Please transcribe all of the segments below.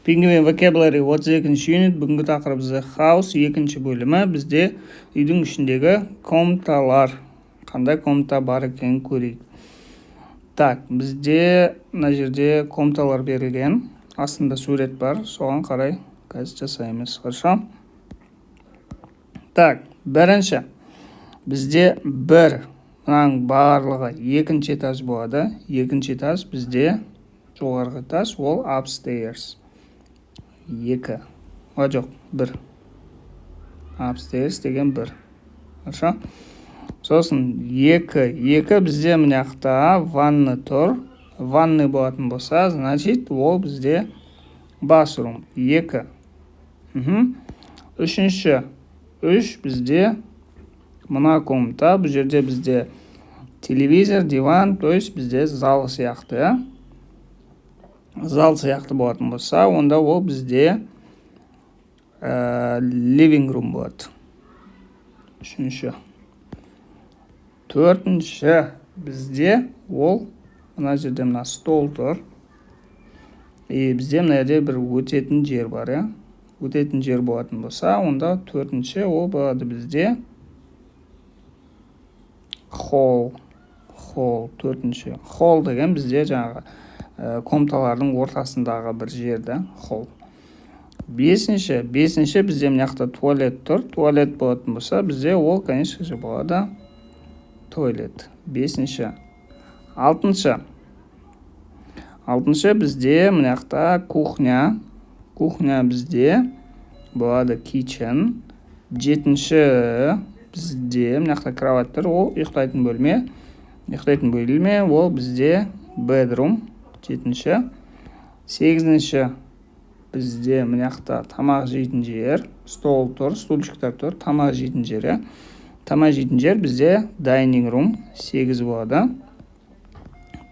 Penguin vocabulary 32 unit. Бүгінгі тақырыбымыз house, екінші бөлімі. Бізде үйдің ішіндегі комнаталар. Қандай комната бар екенін көрейік. Так, бізде мына жерде комнаталар берілген. Астында сурет бар. Соған қарай қазір жасаймыз. Хорошо? Так, бірінші. Бізде бір, мынаның барлығы екінші этаж болады. Екінші этаж бізде жоғарғы этаж, ол upstairs. Екі. Жоқ, бір. Upstairs деген бір. Хорошо? Сосын екі бізде мынақта ванны тұр. Ванны болатын болса, значит, ол бізде bathroom. Екі. Үшінші. Үш бізде мына комната. Бұл жерде бізде телевизор, диван, то есть бізде зал сияқты. Зал сияқты болатын болса, онда ол бізде living room болады. Үшінші. Төртінші бізде ол мына жерде мына стол тұр. Бізде мына жерде бір өтетін жер бар, өтетін жер болатын болса, онда төртінші ол болады бізде hall. Төртінші. Hall деген бізде жаңағы комнаталардың ортасындағы бір жерді, hall. Бесінші бізде мынақта туалет тұр. Туалет болатын болса, бізде ол, конечно же, болады туалет. Бесінші. Алтыншы бізде мынақта кухня. Кухня бізде болады kitchen. Жетінші бізде мынақта кровать тұр. Ол ұйықтайтын бөлме. Ұйықтайтын бөлме, ол бізде bedroom. Жетінші. Сегізінші бізде мынақта тамақ жейтін жер. Стол тұр, стульчиктар тұр. Тамақ жейтін жері. Тамақ жейтін жер бізде dining room. Сегіз болады.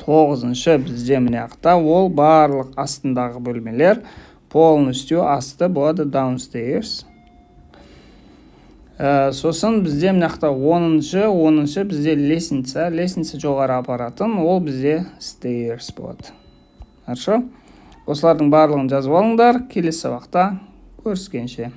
Тоғызыншы бізде мынақта ол барлық астындағы бөлмелер. Полностью асты болады downstairs. Сосын бізде мынақта оныншы бізде лестница. Лестница жоғары апаратын, ол бізде stairs болады. Хорошо? Осылардың барлығын жазып алыңдар. Келесі сабақта көріскенше.